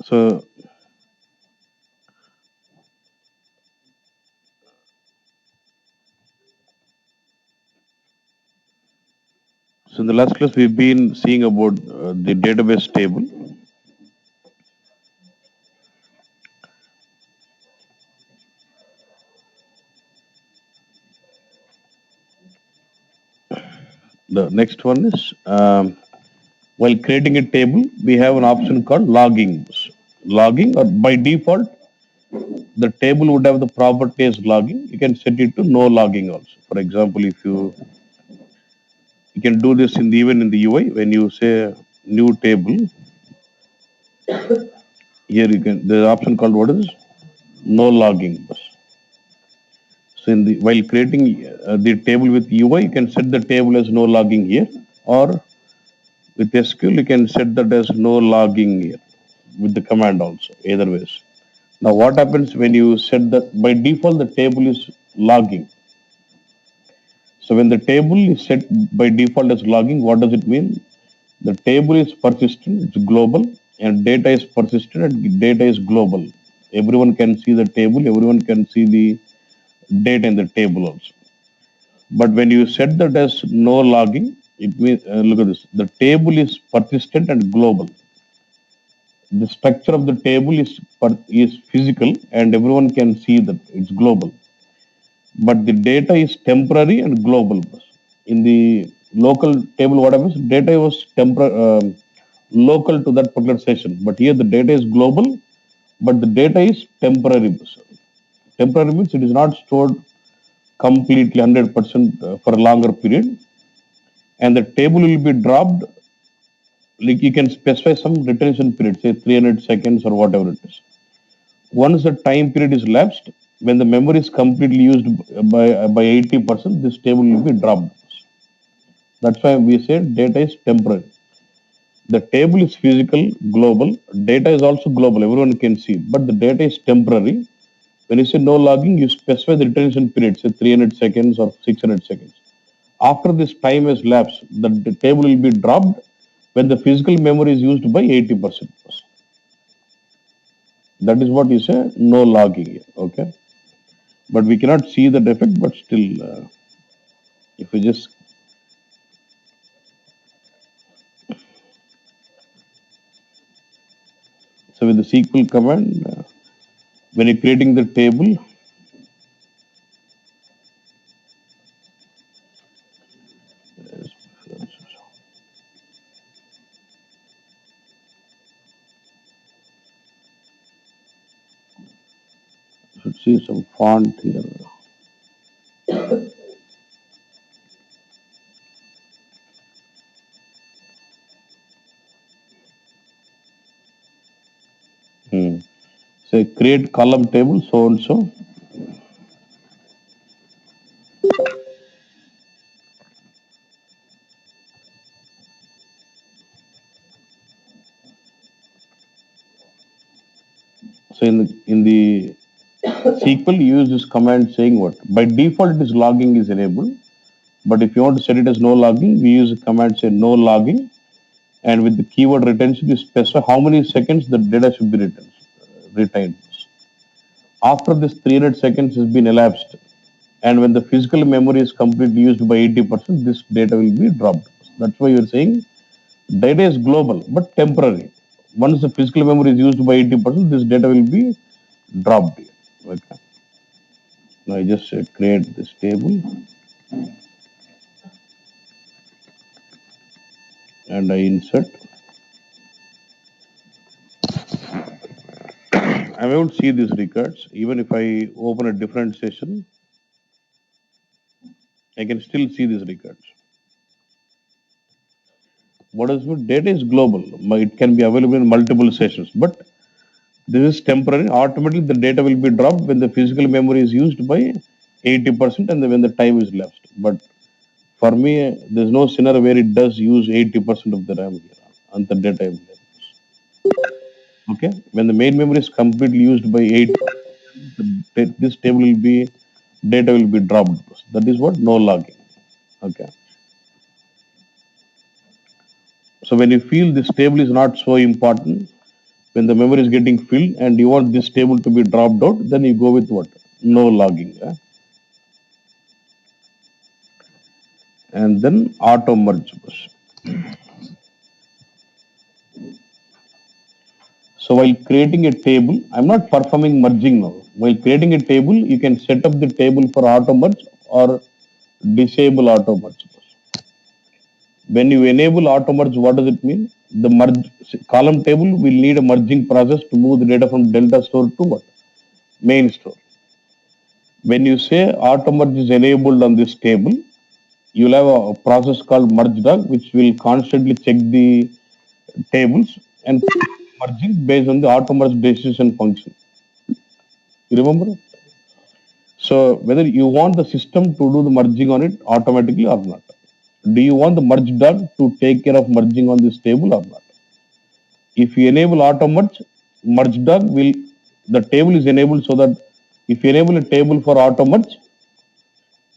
So, so in the last class, we've been seeing about the database table. The next one is while creating a table, we have an option called logging. Logging, or by default, the table would have the property as logging. You can set it to no logging also. For example, if you can do this in the, even in the UI when you say new table, here you can the option called what is no logging. So in the while creating the table with UI, you can set the table as no logging here, or with SQL you can set that as no logging here with the command also. Either ways. Now what happens when you set that by default the table is logging. So when the table is set by default as logging, what does it mean? The table is persistent, it's global, and data is persistent and data is global. Everyone can see the table, everyone can see the data in the table also. But when you set that as no logging, it means look at this. The table is persistent and global. The structure of the table is physical, and everyone can see that it's global. But the data is temporary and global. In the local table, what happens? Data was local to that particular session. But here the data is global, but the data is temporary. Temporary means it is not stored completely 100% for a longer period, and the table will be dropped. Like you can specify some retention period, say 300 seconds or whatever it is. Once the time period is lapsed, when the memory is completely used by 80%, this table will be dropped. That's why we say data is temporary. The table is physical, global. Data is also global. Everyone can see, but the data is temporary. When you say no logging, you specify the retention period, say 300 seconds or 600 seconds. After this time has lapsed, the table will be dropped when the physical memory is used by 80%. That is what you say, no logging. Okay. But we cannot see that effect, but still, if we just so with the SQL command, when you're creating the table, should see some font here. Say create column table so and so. So in the SQL, you use this command saying what? By default, it is logging is enabled. But if you want to set it as no logging, we use a command say no logging, and with the keyword retention, you specify how many seconds the data should be retained. After this 300 seconds has been elapsed, and when the physical memory is completely used by 80%, this data will be dropped. That's why you're saying data is global but temporary. Once the physical memory is used by 80%, this data will be dropped. Okay. Now I just create this table and I insert. I won't see these records. Even if I open a different session, I can still see these records. What is good? Data is global. It can be available in multiple sessions, but this is temporary. Automatically, the data will be dropped when the physical memory is used by 80% and when the time is lapsed. But for me, there's no scenario where it does use 80% of the RAM here on the data. Okay, when the main memory is completely used by 8, this table will be data will be dropped. That is what no logging. Okay. So when you feel this table is not so important, When the memory is getting filled and you want this table to be dropped out, then you go with what? No logging. And then auto merge. So while creating a table, I'm not performing merging now. While creating a table, you can set up the table for auto merge or disable auto merge. When you enable auto merge, what does it mean? The merge column table will need a merging process to move the data from Delta store to what? Main store. When you say auto merge is enabled on this table, you'll have a process called merge dog, which will constantly check the tables and merging based on the auto merge decision function. You remember? So whether you want the system to do the merging on it automatically or not. Do you want the merge dog to take care of merging on this table or not? If you enable auto merge dog will the table is enabled so that if you enable a table for auto merge,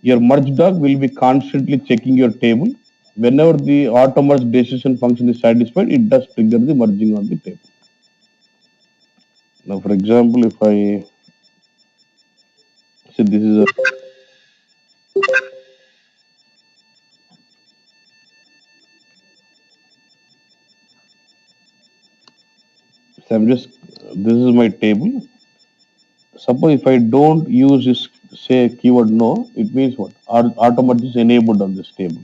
your merge dog will be constantly checking your table. Whenever the auto merge decision function is satisfied, it does trigger the merging on the table. Now, for example, if I say this is a so I'm just this is my table. Suppose if I don't use this say keyword no, it means what? Auto merge is enabled on this table.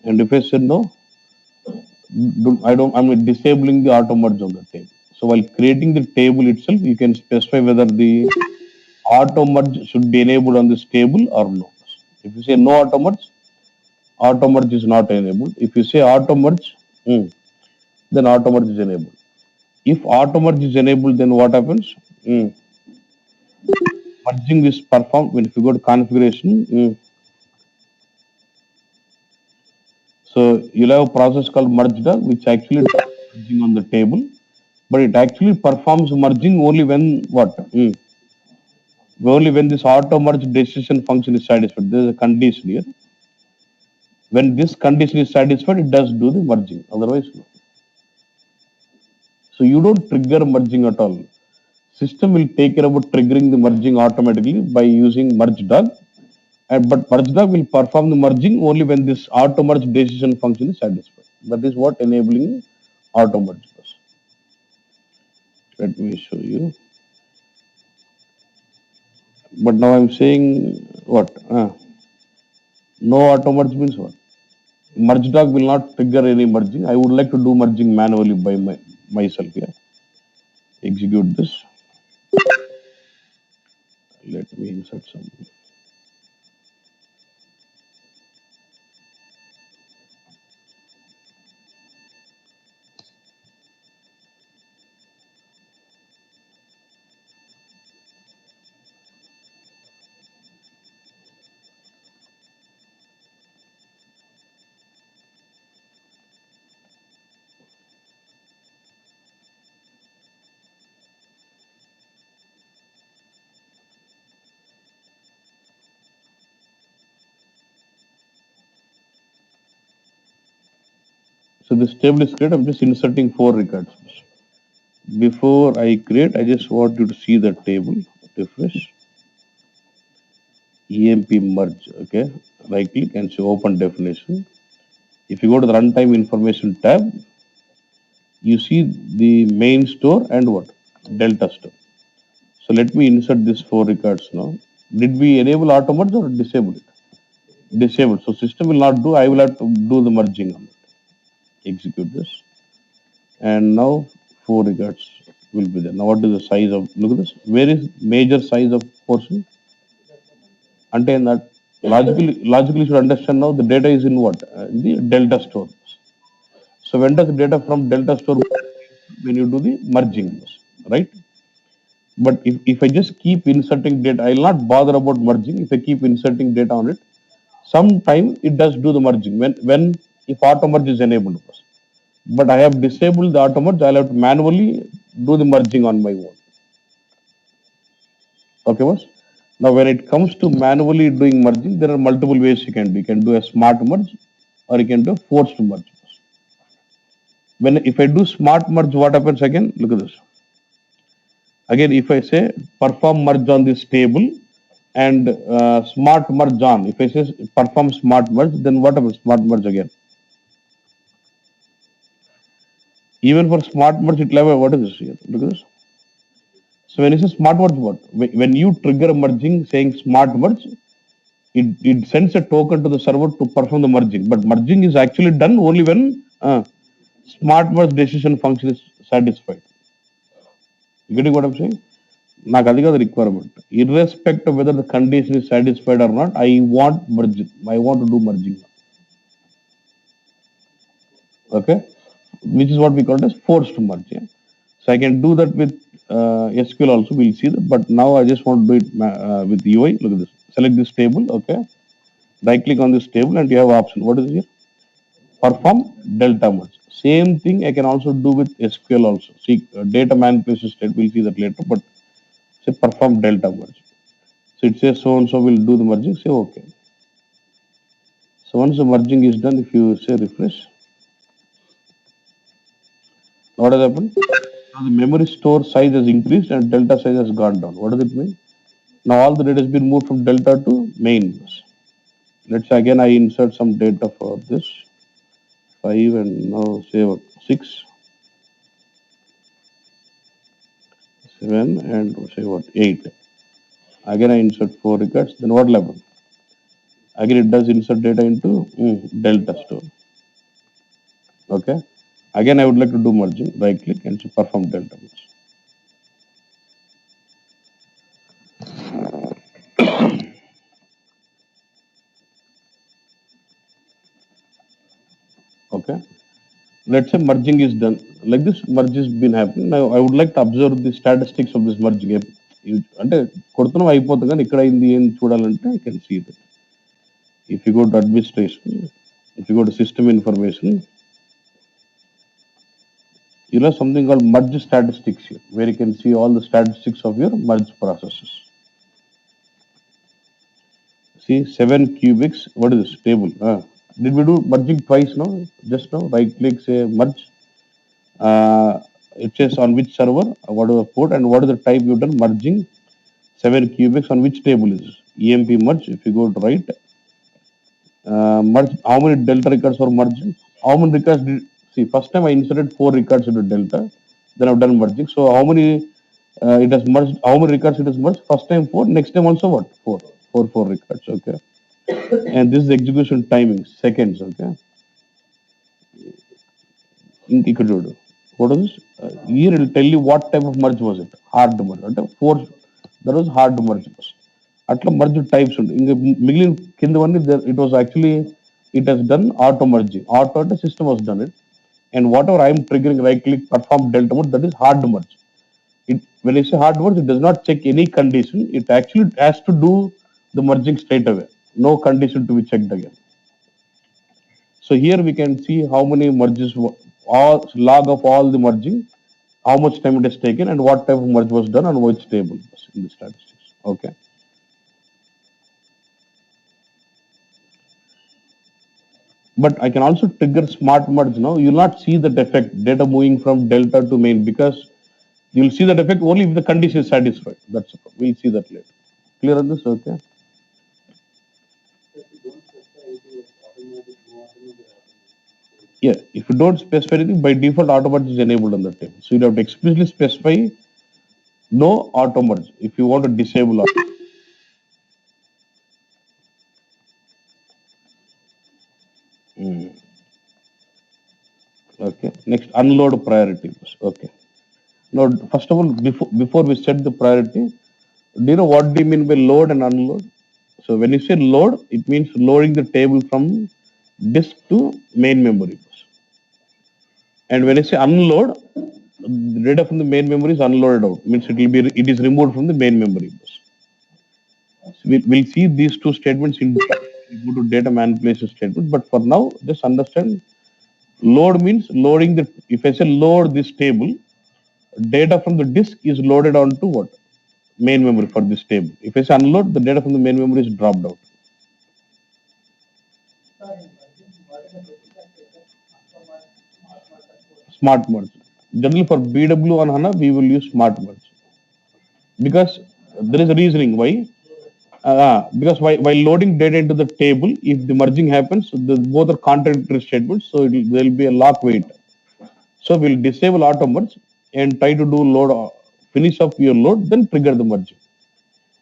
And if I say no, I'm disabling the auto merge on the table. So while creating the table itself, you can specify whether the auto merge should be enabled on this table or no. If you say no auto merge is not enabled. If you say auto merge, then auto merge is enabled. If auto merge is enabled, then what happens? Merging is performed when if you go to configuration. So you'll have a process called merge dog, which actually does merging on the table, but it actually performs merging only when what? Only when this auto merge decision function is satisfied. There is a condition here. When this condition is satisfied, it does do the merging. Otherwise, no. So you don't trigger merging at all. System will take care about triggering the merging automatically by using merge dog. But merge dog will perform the merging only when this auto merge decision function is satisfied. That is what enabling auto merge does. Let me show you. But now I'm saying what? No auto merge means what? Merge dog will not trigger any merging. I would like to do merging manually by myself here. Execute this. Let me insert something. So this table is created. I'm just inserting 4 records. Before I create, I just want you to see the table. Refresh. EMP merge. Okay. Right click and show open definition. If you go to the runtime information tab, you see the main store and what? Delta store. So let me insert these 4 records now. Did we enable auto merge or disable it? Disabled. So system will not do. I will have to do the merging on it. Execute this. And now 4 records will be there. Now what is the size of, look at this. Where is major size of portion? Until that logically should understand now the data is in what? In the delta store. So when does the data from delta store when you do the merging, right? But if I just keep inserting data, I will not bother about merging. If I keep inserting data on it, sometime it does do the merging when if auto merge is enabled. But I have disabled the auto merge, I'll have to manually do the merging on my own. Okay, boss? Now when it comes to manually doing merging, there are multiple ways you can do. You can do a smart merge or you can do a forced merge. When if I do smart merge, what happens again? Look at this. Again, if I say perform merge on this table and smart merge on, if I say perform smart merge, then what happens? Smart merge again. Even for smart merge, it level, what is this here? Look at this. So when you say smart merge, what? When you trigger merging saying smart merge, it sends a token to the server to perform the merging. But merging is actually done only when smart merge decision function is satisfied. You getting what I'm saying? నాకు అది కాదు requirement irrespective whether the condition is satisfied or not I want merging I want to do merging okay which is what we call as forced merge, yeah? So I can do that with SQL also, we'll see that, but now I just want to do it with UI. Look at this, select this table, okay, right click on this table and you have option, what is here, perform delta merge. Same thing I can also do with SQL also. See, data manipulation state, we'll see that later, but say perform delta merge. So it says so and so will do the merging, say okay. So once the merging is done, if you say refresh, what has happened? Now the memory store size has increased and delta size has gone down. What does it mean? Now all the data has been moved from delta to main bus. Let's say again I insert some data for this 5 and now say what, 6, 7 and say what 8. Again I insert 4 records. Then what will happen? Again it does insert data into delta store. Okay. Again I would like to do merging. Right click and say perform delta merge. Okay. Let's say merging is done. Like this merge has been happening. Now I would like to observe the statistics of this merging. అంటే కొడుతున్నాం అయిపోతుంది కానీ ఇక్కడ అయింది ఏం చూడాలంటే I can see that. If you go to administration, if you go to system information, you'll have something called merge statistics here, where you can see all the statistics of your merge processes. See 7 cubics, what is this table? Did we do merging twice now? Just now, right click, say merge. It says on which server, what is the port, and what is the type you've done merging. 7 cubics on which table is EMP merge. If you go to right, merge, how many delta records were merged? How many records did, see, first time I inserted 4 records into delta, then I've done merging. So how many it has merged, how many records it has merged? First time 4, next time also what? 4 records, okay. And this is execution timing, seconds, okay. What is this? Here it will tell you what type of merge was it. Hard merge. That was hard merge. అట్లా merge types ఉంది. ఇంకా మిగిలిన కిందవన్నీ it was actually, it has done auto merging. Auto అంటే system was done it. And whatever I am triggering, right click, perform delta merge, that is hard merge. When I say hard merge, it does not check any condition. It actually has to do the merging straight away. No condition to be checked again. So here we can see how many merges, all log of all the merging, how much time it has taken, and what type of merge was done on which table in the statistics. Okay. But I can also trigger smart merge now. You will not see that effect, data moving from delta to main, because you will see that effect only if the condition is satisfied. That's it. We'll see that later. Clear on this? Okay. Yeah, if you don't specify anything, by default auto merge is enabled on the table. So you have to explicitly specify no auto merge if you want to disable auto. Okay. Next, unload priority. Okay. Now, first of all, before we set the priority, do you know what do you mean by load and unload? So when you say load, it means loading the table from disk to main memory. And when I say unload, the data from the main memory is unloaded out. Means it is removed from the main memory. So we'll see these two statements in go to data manipulation statement. But for now, just understand load means loading the. If I say load this table, data from the disk is loaded onto what? Main memory for this table. If I say unload, the data from the main memory is dropped out. smart merge. Generally for BW on HANA, we will use smart merge because there is a reasoning why. Because while loading data into the table, if the merging happens, both are contradictory statements, so there will be a lock wait. So we'll disable auto merge and try to do load, finish up your load, then trigger the merging.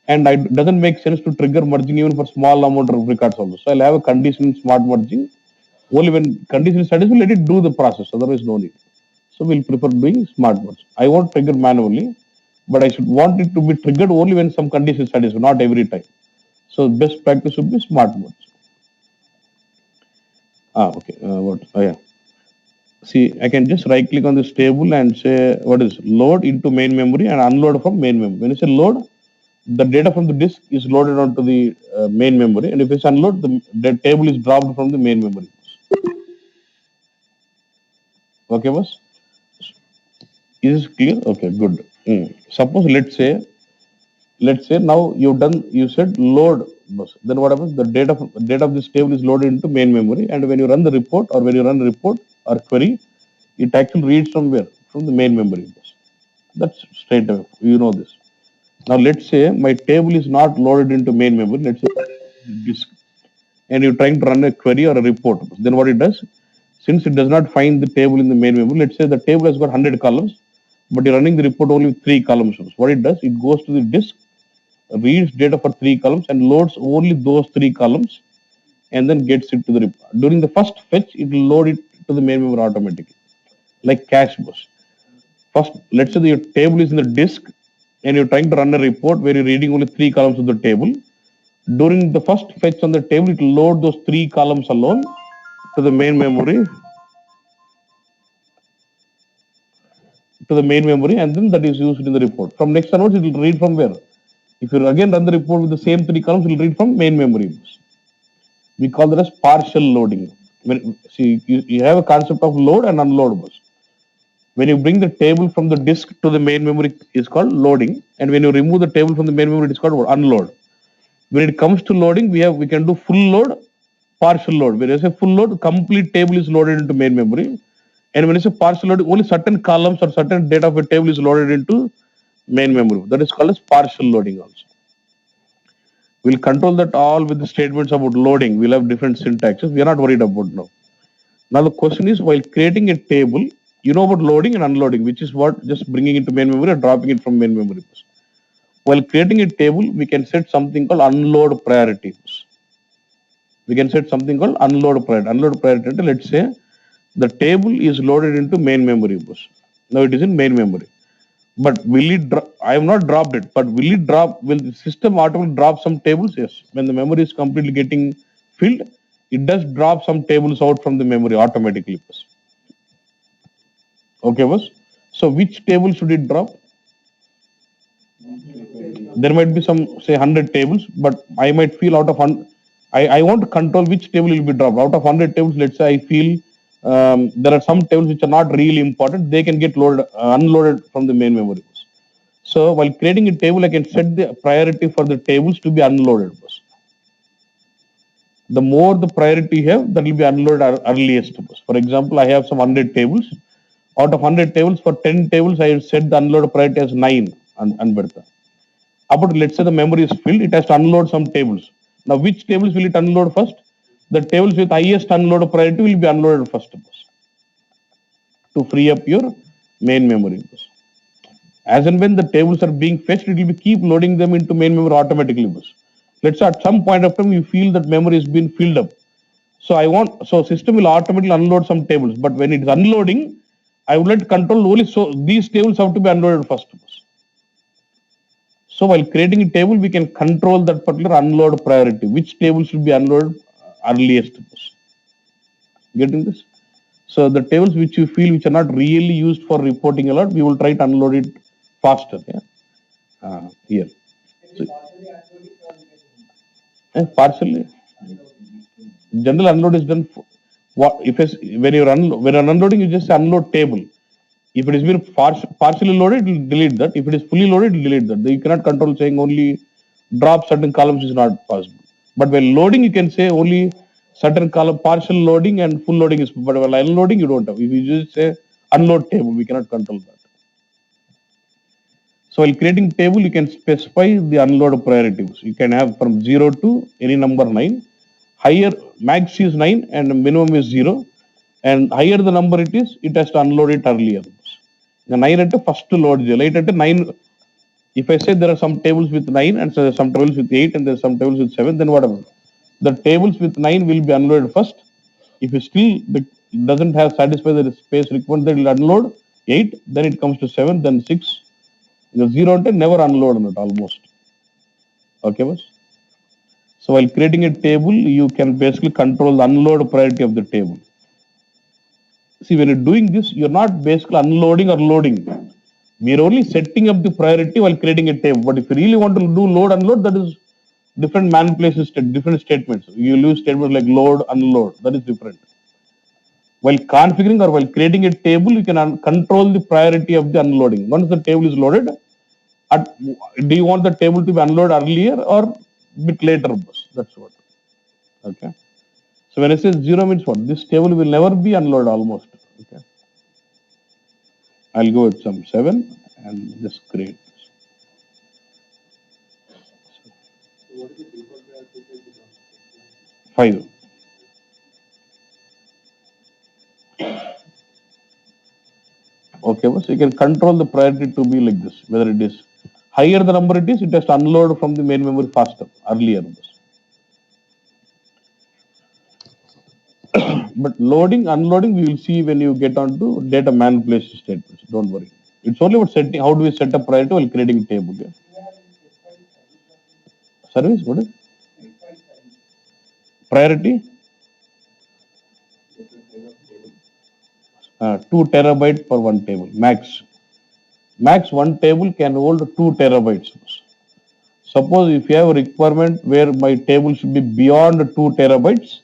And it doesn't make sense to trigger merging even for small amount of records also. So I'll have a condition smart merging. Only when condition is satisfied, let it do the process. Otherwise, no need. So we'll prefer doing smart merge. I won't trigger manually, but I should want it to be triggered only when some condition is satisfied, not every time. So best practice would be smart merge. Okay. What? Oh, yeah. See, I can just right click on this table and say what is load into main memory and unload from main memory. When you say load, the data from the disk is loaded onto the main memory, and if it's unload, the table is dropped from the main memory. Okay, boss? Is this clear? Okay, good. Suppose let's say now you said load, boss. Then what happens? The data of this table is loaded into main memory, and when you run the report or query, it actually reads from where? From the main memory. Boss. That's straight away. You know this. Now let's say my table is not loaded into main memory. Let's say disk, and you're trying to run a query or a report. Then what it does? Since it does not find the table in the main memory, let's say the table has got 100 columns, but you're running the report only with 3 columns. What it does? It goes to the disk, reads data for 3 columns, and loads only those 3 columns, and then gets it to the report. During the first fetch, it will load it to the main memory automatically, like cache bus. First, let's say your table is in the disk, and you're trying to run a report where you're reading only 3 columns of the table. During the first fetch on the table, it will load those 3 columns alone to the main memory, and then that is used in the report. From next onwards, it will read from where? If you again run the report with the same 3 columns, it will read from main memory. We call that as partial loading. You have a concept of load and unload bus. When you bring the table from the disk to the main memory, is called loading, and when you remove the table from the main memory, it is called unload. When it comes to loading, we can do full load, partial load. When you say full load, complete table is loaded into main memory, and when you say partial load, only certain columns or certain data of a table is loaded into main memory. That is called as partial loading also. We'll control that all with the statements about loading. We'll have different syntaxes. We are not worried about now. Now the question is, while creating a table, you know about loading and unloading, which is what just bringing it to main memory or dropping it from main memory. While creating a table, we can set something called unload priority. We can set something called unload priority. Unload priority, let's say the table is loaded into main memory bus. Now it is in main memory. But will it I have not dropped it, but will the system automatically drop some tables? Yes. When the memory is completely getting filled, it does drop some tables out from the memory automatically. Okay, boss. So which table should it drop? There might be some, say, 100 tables, but I might feel out of 100. I want to control which table will be dropped. Out of 100 tables, let's say I feel there are some tables which are not really important. They can get unloaded from the main memory. So while creating a table, I can set the priority for the tables to be unloaded. The more the priority you have, that will be unloaded earliest. For example, I have some 100 tables. Out of 100 tables, for 10 tables, I set the unload priority as 9 and better. About, let's say the memory is filled, it has to unload some tables. Now, which tables will it unload first? The tables with highest unload priority will be unloaded first to free up your main memory. As and when the tables are being fetched, it will keep loading them into main memory automatically. Let's say at some point of time you feel that memory is being filled up. So system will automatically unload some tables. But when it is unloading, I would like to control only so these tables have to be unloaded first. So while creating a table, we can control that particular unload priority. Which table should be unloaded earliest? Getting this? So the tables which you feel which are not really used for reporting a lot, we will try to unload it faster. Yeah. Here. So, partially. General unload is done. When you're unloading, you just unload table. If it is been partially loaded, it will delete that. If it is fully loaded, it will delete that. You cannot control saying only drop certain columns is not possible. But when loading, you can say only certain column partial loading and full loading is. But while unloading, you don't have. If you just say unload table, we cannot control that. So while creating table, you can specify the unload priorities. You can have from 0 to any number 9. Higher max is 9 and minimum is 0. And higher the number it is, it has to unload it earlier. The 9 at first load, later at 9. If I say there are some tables with 9 and so some tables with 8 and there are some tables with 7, then whatever. The tables with 9 will be unloaded first. If it still doesn't have satisfy the space requirement, then it will unload 8, then it comes to 7, then 6. The 0 and never unload it almost. Okay, boss? So while creating a table, you can basically control the unload priority of the table. See, when you're doing this, you're not basically unloading or loading. We're only setting up the priority while creating a table. But if you really want to do load, unload, that is different manipulations, different statements. You use statements like load, unload. That is different. While configuring or while creating a table, you can control the priority of the unloading. Once the table is loaded, do you want the table to be unloaded earlier or bit later? That's what. Okay. So when I say 0 means what? This table will never be unloaded almost. Okay. I'll go with some 7 and just create. What is the default priority? 5. Okay, so you can control the priority to be like this. Whether it is higher the number it is, it has to unload from the main memory faster, earlier. But loading, unloading, we will see when you get on to data manipulation statements. Don't worry. It's only about setting. How do we set up priority while creating a table? Yeah? Service, what is priority? 2 terabytes per one table, max. Max one table can hold 2 terabytes. Suppose if you have a requirement where my table should be beyond 2 terabytes,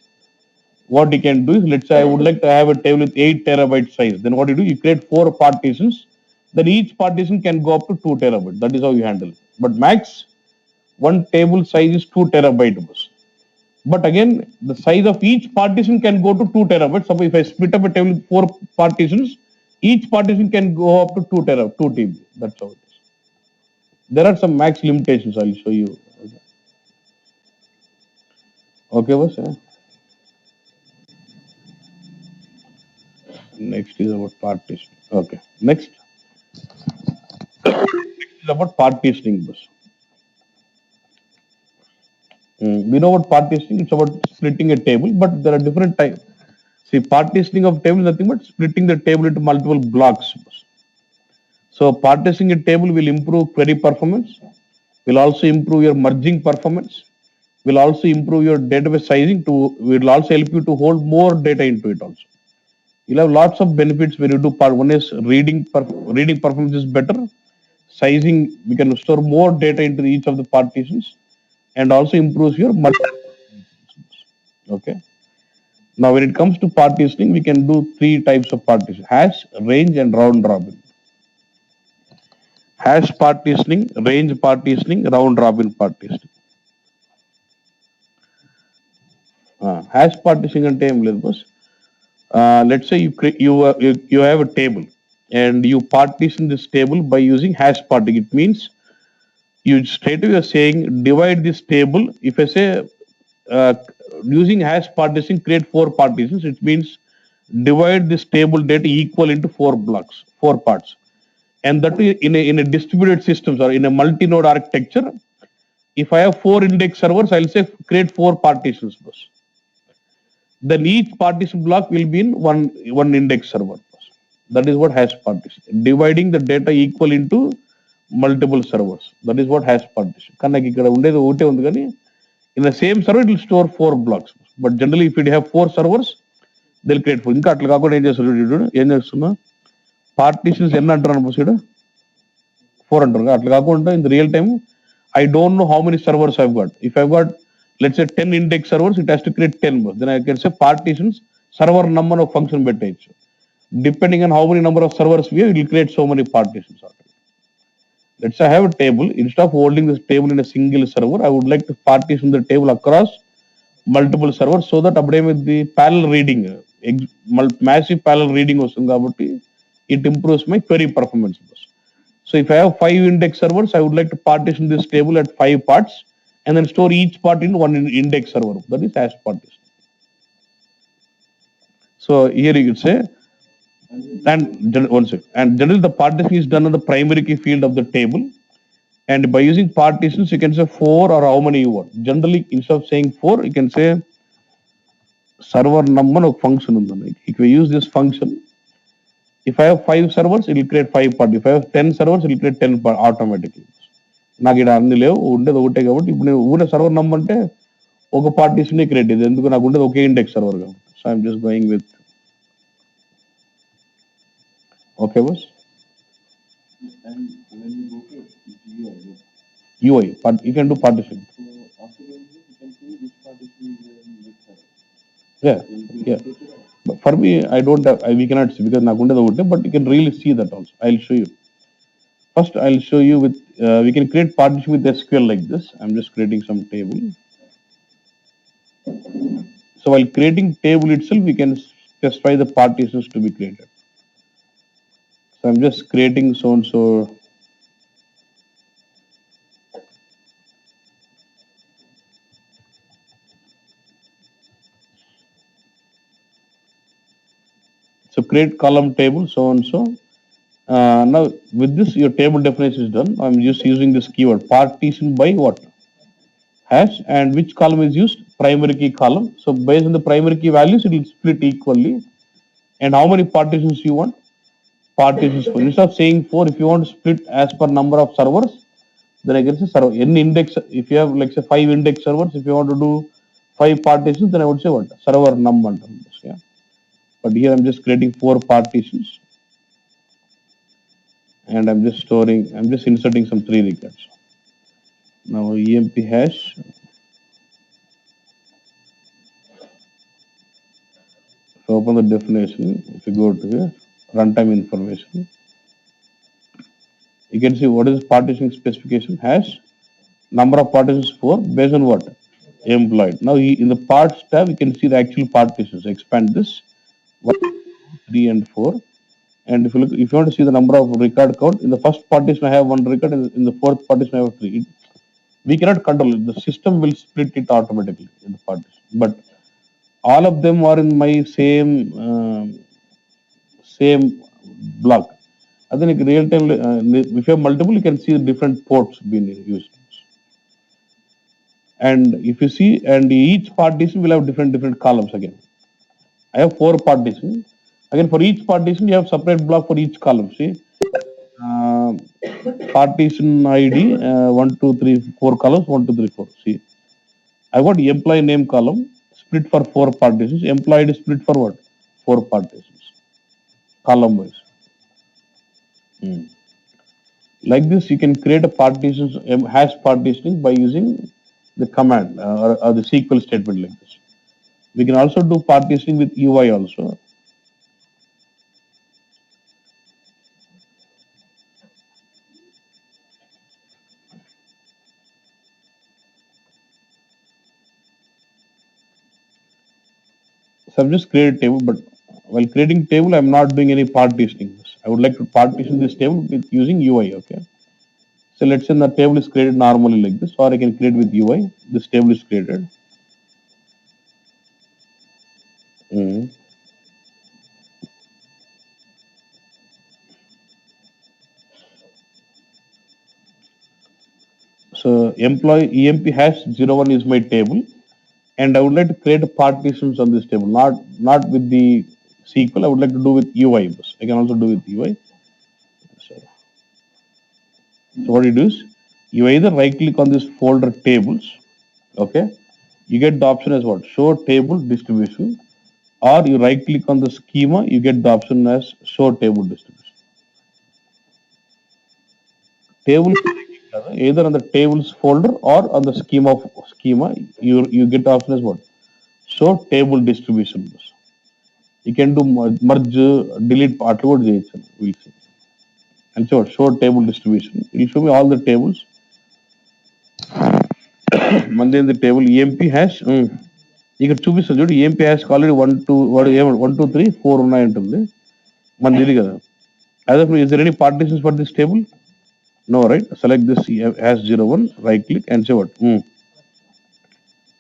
what you can do is, let's say I would like to have a table with 8 terabyte size. Then what you do, you create 4 partitions. Then each partition can go up to 2 terabytes. That is how you handle it. But max one table size is 2 terabytes. But again, the size of each partition can go to 2 terabytes. Suppose if I split up a table with 4 partitions, each partition can go up to 2 TB. That's how it is. There are some max limitations. I'll show you. Okay, boss. Yeah? Next is about partition. Okay. Next is about partitioning, boss. We know what partitioning. It's about splitting a table, but there are different types. See, partitioning of table is nothing but splitting the table into multiple blocks. So partitioning a table will improve query performance, will also improve your merging performance, will also improve your database sizing will also help you to hold more data into it also. You'll have lots of benefits when you do part. One is reading performance is better. Sizing, we can store more data into each of the partitions and also improves your merging. Okay. Now, when it comes to partitioning, we can do 3 types of partition: hash, range, and round robin. Hash partitioning, range partitioning, round robin partitioning. Hash partitioning ante em ledhu boss. Let's say you have a table and you partition this table by using hash partitioning. It means you straight away are saying divide this table. If I say using hash partitioning, create 4 partitions, it means divide this table data equal into 4 blocks, 4 parts. And that in a distributed systems or in a multi-node architecture, if I have 4 index servers, I'll say create 4 partitions. Then each partition block will be in one index server. That is what hash partition. Dividing the data equal into multiple servers. That is what hash partition. In the same server, it will store 4 blocks. But generally, if you have 4 servers, they'll create 4. Partitions in the real time, I don't know how many servers I've got. If I've got, let's say 10 index servers, it has to create 10. Then I can say partitions, server number of function betage. Depending on how many number of servers we have, it will create so many partitions. Let's say I have a table. Instead of holding this table in a single server, I would like to partition the table across multiple servers so that with the parallel reading, massive parallel reading was it improves my query performance. So if I have 5 index servers, I would like to partition this table at 5 parts and then store each part in one index server. That is hash partition. So here you could say, and generally the partition is done on the primary key field of the table. And by using partitions, you can say 4 or how many you want. Generally, instead of saying 4, you can say server number of function. If we use this function, if I have 5 servers, it will create 5 parts. If I have 10 servers, it will create 10 parts automatically. నాకు ఇక్కడ అన్ని లేవు, ఉండేది ఒకటే కాబట్టి ఇప్పుడు నేను ఊనే server number అంటే ఒక పార్టీషన్ క్రియేట్ ఇది, ఎందుకు నాకు ఉండేది ఒకే ఇండెక్స్ సర్వర్ కాబట్టి. So I'm just going with okay bus. UI, but you can do partition. So after doing this, you can see which partition is there in which server. Yeah. But for me, I don't have, we cannot see because నాకు ఉండేది ఒకటే, but you can really see that also. I'll show you. First, I'll show you with, we can create partition with SQL like this. I'm just creating some table. So while creating table itself, we can specify the partitions to be created. So I'm just creating so-and-so. So create column table, so-and-so. Now with this, your table definition is done. I'm just using this keyword partition by what? Hash, and which column is used? Primary key column. So based on the primary key values, it will split equally. And how many partitions you want? Partitions. Instead of saying 4, if you want to split as per number of servers, then I can say server. Any index, if you have like say 5 index servers, if you want to do 5 partitions, then I would say what? Server number. Yeah. But here I'm just creating 4 partitions. And I'm just inserting some 3 records. Now emp hash. So open the definition. If you go to here, runtime information, you can see what is partitioning specification. Hash, number of partitions 4, based on what? Employed. Now in the parts tab, you can see the actual partitions. Expand this 1, 2, 3 and 4. And if you want to see the number of record count, in the first partition I have 1 record, and in the fourth partition I have 3. We cannot control it. The system will split it automatically in the partition. But all of them are in my same block. I think real time, if you have multiple, you can see different ports being used. And if you see, and each partition will have different columns again. I have 4 partitions. Again, for each partition, you have separate block for each column. See, partition ID 1, 2, 3, 4 columns. 1, 2, 3, 4. See, I got employee name column split for 4 partitions. Employee ID split for what? 4 partitions, column wise. Like this, you can create a partitions hash partitioning by using the command or the SQL statement like this. We can also do partitioning with UI also. So I've just created a table, but while creating table, I'm not doing any partitioning. I would like to partition this table with using UI. Okay. So let's say the table is created normally like this, or I can create with UI. This table is created. So employee emp hash 01 is my table, and I would like to create partitions on this table, not with the SQL. I would like to do with UI. I can also do with UI. So what you do is you either right click on this folder tables, okay? You get the option as what? Show table distribution, or you right click on the schema, you get the option as show table distribution. Table either on the tables folder or on the schema, you get the option as what? Show table distribution. You can do merge, delete part, we'll see. And so show table distribution. It will show me all the tables. Monday in the table emp hash. ఇక్కడ చూపిస్తుంది చూడు, EMP hash already 1 2 3 4 ఉన్నాయి ఉంటుంది. మన ఇది కదా, As of now, is there any partitions for this table? No, right? Select this hash 01, right click and say what?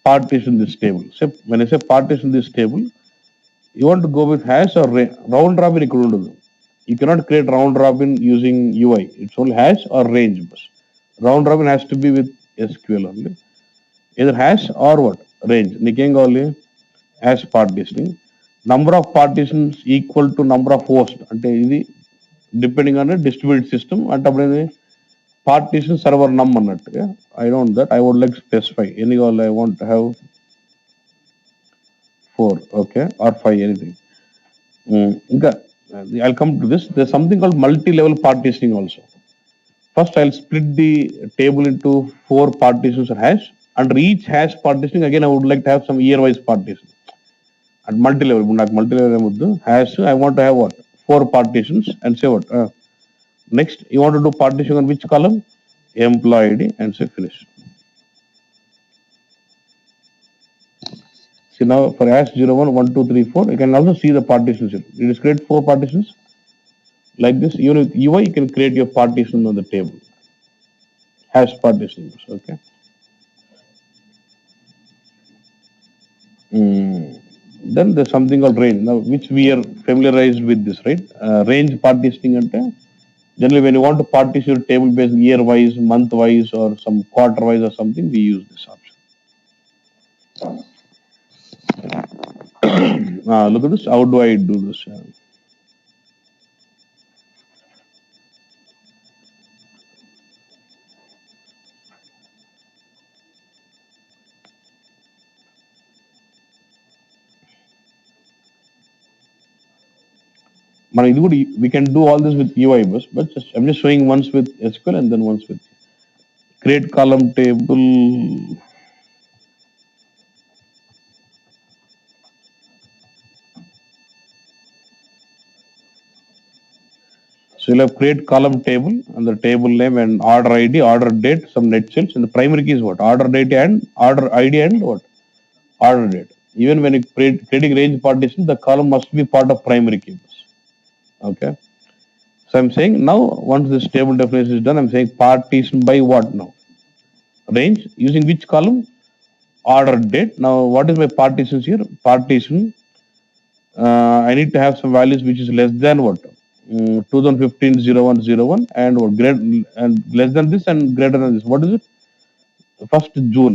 Partition this table. So when I say partition this table, you want to go with hash or round robin ikkada undadu. You cannot create round robin using UI. It's only hash or range. Round robin has to be with SQL only. Either hash or what? Range. నీకేం కావాలి? Hash partitioning. Number of partitions equal to number of hosts. అంటే ఇది depending on a distributed system. అంటే అప్పుడు ఏంది? Partition server num అన్నట్టుగా. I don't that. I would like to specify. ఎన్ని కావాలి? I want to have 4. Okay. Or 5, anything. ఇంకా I'll come to this. There's something called multi-level partitioning also. First, I'll split the table into 4 partitions or hash. Under each hash partitioning, again, I would like to have some year-wise partition. At multi-level, hash, I want to have what? 4 partitions and say what? Next, you want to do partition on which column? Employee ID and say finish. See now for hash 01, 1, 2, 3, 4, you can also see the partitions here. You just create 4 partitions. Like this, even with UI, you can create your partition on the table. Hash partitions, okay. Then there's something called range. Now, which we are familiarized with this, right? Range partitioning ante generally when you want to partition your table based year-wise, month-wise, or some quarter-wise or something, we use this option. Look at this. How do I do this? We can do all this with UI bus, but I'm just showing once with SQL and then once with create column table. So you'll have create column table and the table name and order ID, order date, some net cells, and the primary key is what? Order date and order ID and what? Order date. Even when you creating range partition, the column must be part of primary key. Okay. So I'm saying now once this table definition is done, I'm saying partition by what now? Range using which column? Order date. Now what is my partitions here? Partition. I need to have some values which is less than what? 2015-01-01 and what and less than this and greater than this. What is it? 1st June.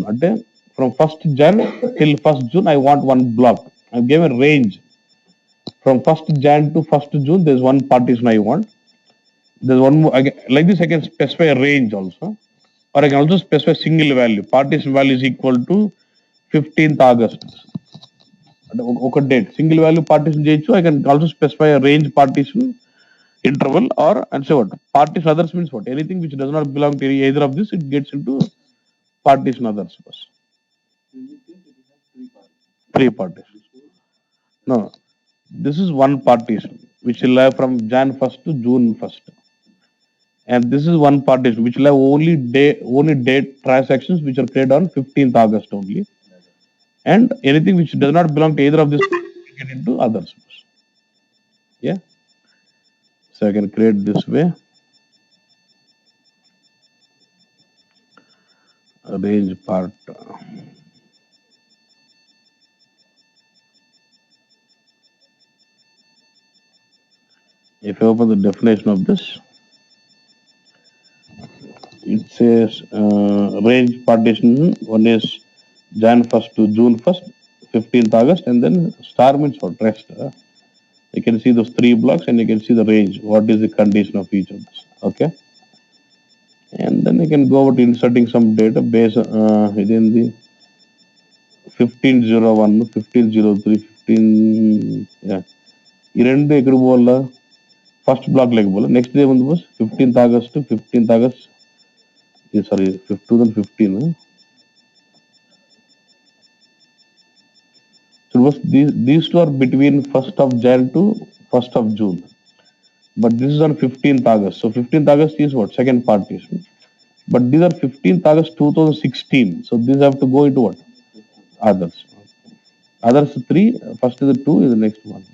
From 1st Jan till 1st June, I want one block. I gave a range. From 1st Jan to 1st June, there's one partition I want. There's one more. Like this, I can specify a range also. Or I can also specify single value. Partition value is equal to 15th August. Okay, date. Single value partition చేయొచ్చు. I can also specify a range partition interval or and say what? Partition others means what? Anything which does not belong to either of this, it gets into partition others. In this case, it has 3 parts. 3 partitions. No, this is one partition which will have from Jan 1st to June 1st. And this is one partition which will have only date transactions which are created on 15th August only. And anything which does not belong to either of this will get into others. Yeah. So I can create this way. Range part. If I open the definition of this, it says range partition. One is Jan 1st to June 1st, 15th August, and then star means what? Rest. You can see those 3 blocks and you can see the range. What is the condition of each of this? Okay. And then you can go about inserting some data based within the 1501, 1503, 15. Yeah. ఈ రెండు ఎక్కడ పోవాలా? First black లేక పోవాలా? Next day ఉంది bus 15th August to 15th August. Sorry, 2015. So these two are between 1st of Jan to 1st of June. But this is on 15th August. So 15th August is what? Second partition. But these are 15th August 2016. So these have to go into what? Others. Others 3. First is the 2 is the next one.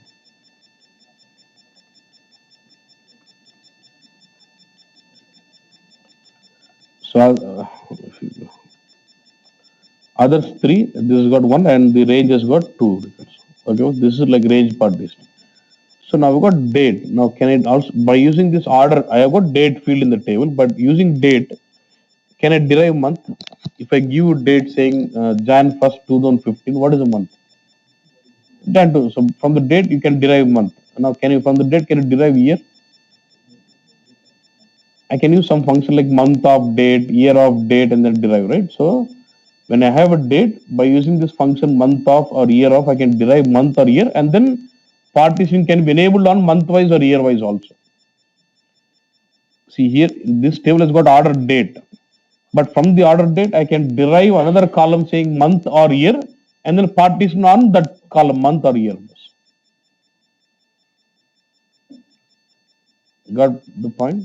others 3, this has got 1 and the range has got 2 records. Okay, this is like range partition. So now we've got date. Now can I also, by using this order, I have got date field in the table, but using date, can I derive month? If I give you date saying Jan 1st 2015, what is a month? Jan 2. So from the date you can derive month. Now can you, from the date, can you derive year? I can use some function like month of date, year of date, and then derive, right? So when I have a date, by using this function month of or year of, I can derive month or year, and then partition can be enabled on month wise or year wise also. See here, this table has got order date, but from the order date, I can derive another column saying month or year, and then partition on that column month or year. Got the point?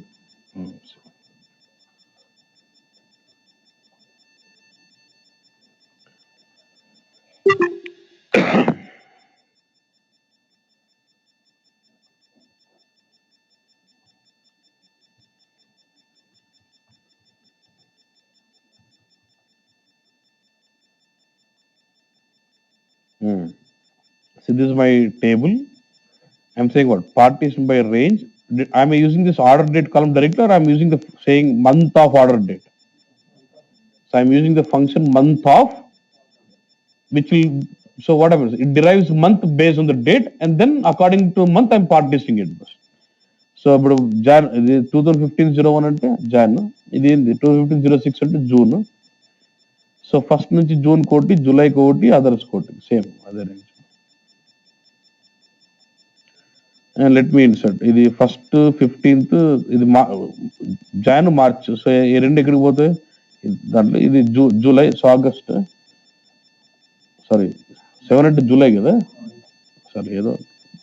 See, this is my table. I'm saying what? Partition by range. Am I using this order date column directly, or I'm using the saying month of order date? So I'm using the function month of, which will, so what happens? It derives month based on the date, and then according to month, I'm partitioning it. So ఇప్పుడు John ఇది 2015-01 అంటే John, ఇది 2015-06 అంటే June. So first నుంచి June కోటి, July కోటి, others కోటి, same అదే రేంజ్. లెట్ మీ ఇన్సర్ట్ ఇది ఫస్ట్ 15th, ఇది జాన్ మార్చ్. సో ఈ రెండు ఎక్కడికి పోతాయి దాంట్లో? ఇది జూలై. సో ఆగస్ట్, సారీ 7 అంటే జూలై కదా, సరే ఏదో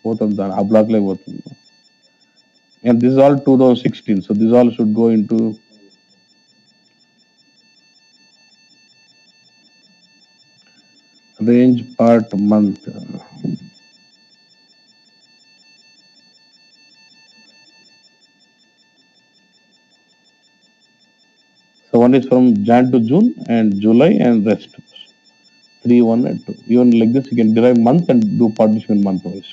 పోతుంది దాని ఆ బ్లాక్ లేక పోతుంది. And this is all 2016. So this all should go into range part month. So one is from Jan to June and July and rest 3, 1 and 2. Even like this, you can derive month and do partition month wise.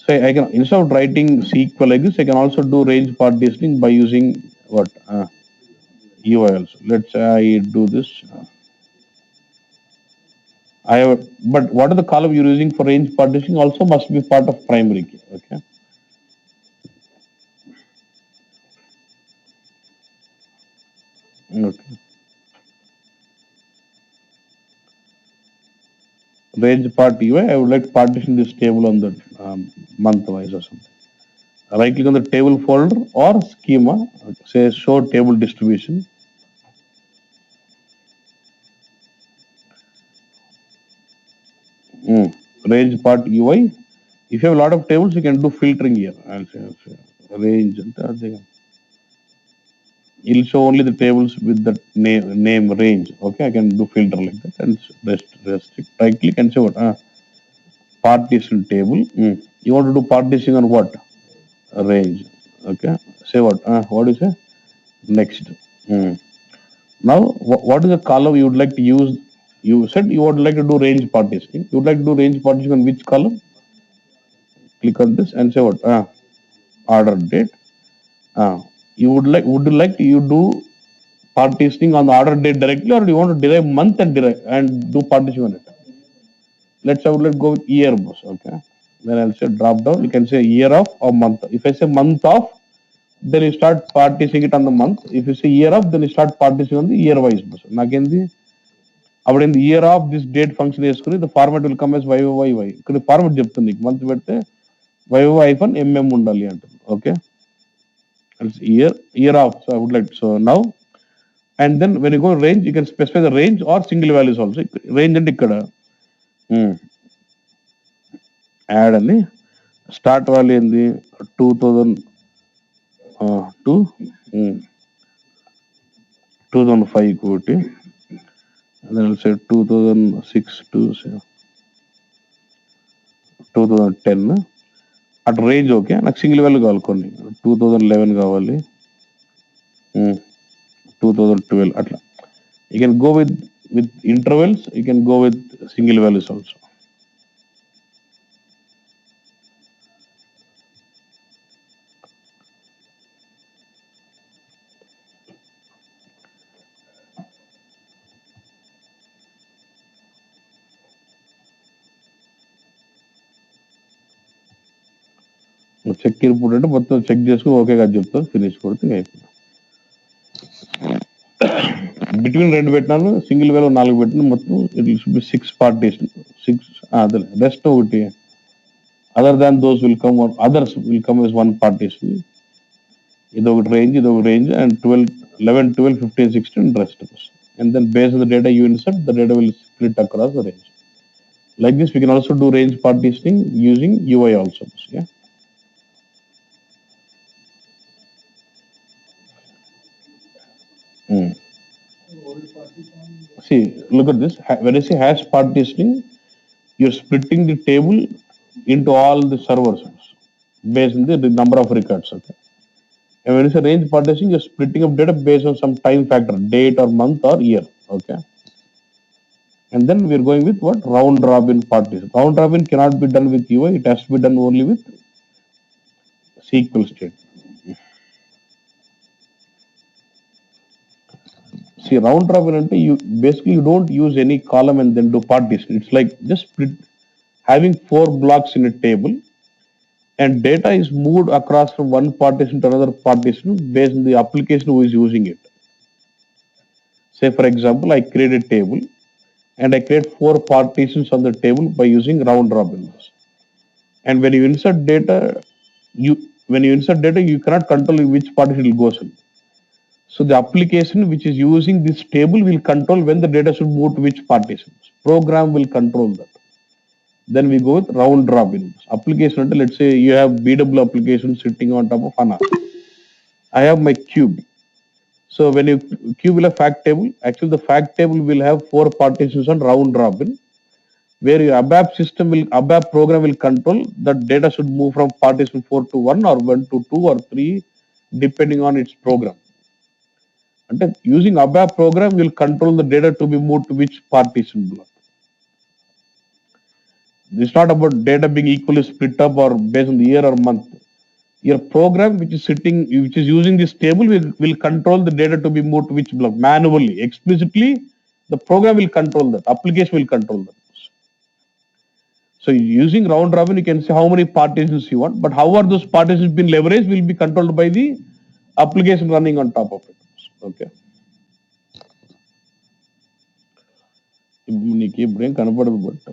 So I can, instead of writing SQL like this, I can also do range partitioning by using what? UI also. Let's say I do this. I have, but what are the column you're using for range partitioning also must be part of primary key. Okay. Okay. Range part UI, I would like to partition this table on the month wise or something. Right click on the table folder or schema, say show table distribution. Range part UI. If you have a lot of tables, you can do filtering here. I'll say range. It'll show only the tables with the name range. Okay, I can do filter like that and restrict. Right click and say what? Partition table. You want to do partition on what? Range. Okay. Say what? What do you say? Next. Now, what is the column you would like to use? You said you would like to do range partitioning. You would like to do range partitioning on which column? Click on this and say what? Order date. Would you like you do partitioning on the order date directly, or do you want to derive month and do partitioning on it? Let's say I would like to go with year, boss. Okay. Then I'll say drop down. You can say year of or month. If I say month of, then you start partitioning it on the month. If you say year of, then you start partitioning on the year wise. Again, అప్పుడు in the year of this date function వేసుకుని the format will come as YOYY. ఇక్కడ format చెప్తుంది నీకు, month పెడితే YOY-MM ఉండాలి అంటుంది. Okay, year of. So I would like, so now, and then when you go range, you can specify the range or single values also. Range అంటే ఇక్కడ add అని start value ఏంది 2002 2005 ఒకటి, and then I'll say 2006 to 2010 అటు range. Okay, నాకు single value కావాలి, కొన్ని 2011 కావాలి, 2012 అట్లా. You can go with intervals, you can go with single values also. Check input అంటే మొత్తం చెక్ చేసుకుని ఓకే కాదు చెప్తాను, ఫినిష్ కొడితే అయిపోయింది. బిట్వీన్ రెండు పెట్టినాను, సింగిల్ వేలో 4 పెట్టిన, మొత్తం ఇట్ షుడ్ బి 6 పార్టీషన్. 6 అదే రెస్ట్ ఒకటి other than those will come, others will come as 1 partition. ఇదొకటి range and 12 11 12 15 16 rest. And then based on the data you insert, the data will split across the range. Like this we can also do range partitioning using UI also. Yeah. Old partition. See, look at this. When I say hash partitioning, you're splitting the table into all the servers based on the number of records. Okay. And when you say range partitioning, you're splitting up data based on some time factor, date or month or year. Okay. And then we're going with what? Round robin partition. Round robin cannot be done with UI, it has to be done only with SQL state. See, round robin ante you basically you don't use any column and then do partition. It's like just split, having 4 blocks in a table, and data is moved across from one partition to another partition based on the application who is using it. Say for example, I create a table and I create 4 partitions on the table by using round robin. And when you insert data, you you cannot control which partition it goes in. So the application which is using this table will control when the data should move to which partitions. Program will control that. Then we go with round robin application. Until let's say you have BW application sitting on top of HANA. I have my cube. So when you cube will have fact table, actually the fact table will have 4 partitions on round robin, where your ABAP program will control that data should move from partition 4 to 1 or 1 to 2 or 3 depending on its program. And using ABAP program will control the data to be moved to which partition block. It's not about data being equally split up or based on the year or month. Your program which is using this table will control the data to be moved to which block manually. Explicitly, the program will control that. Application will control that. So using round robin, you can say how many partitions you want, but how are those partitions been leveraged will be controlled by the application running on top of it. Okay. నీకు ఇప్పుడేం కనపడదు but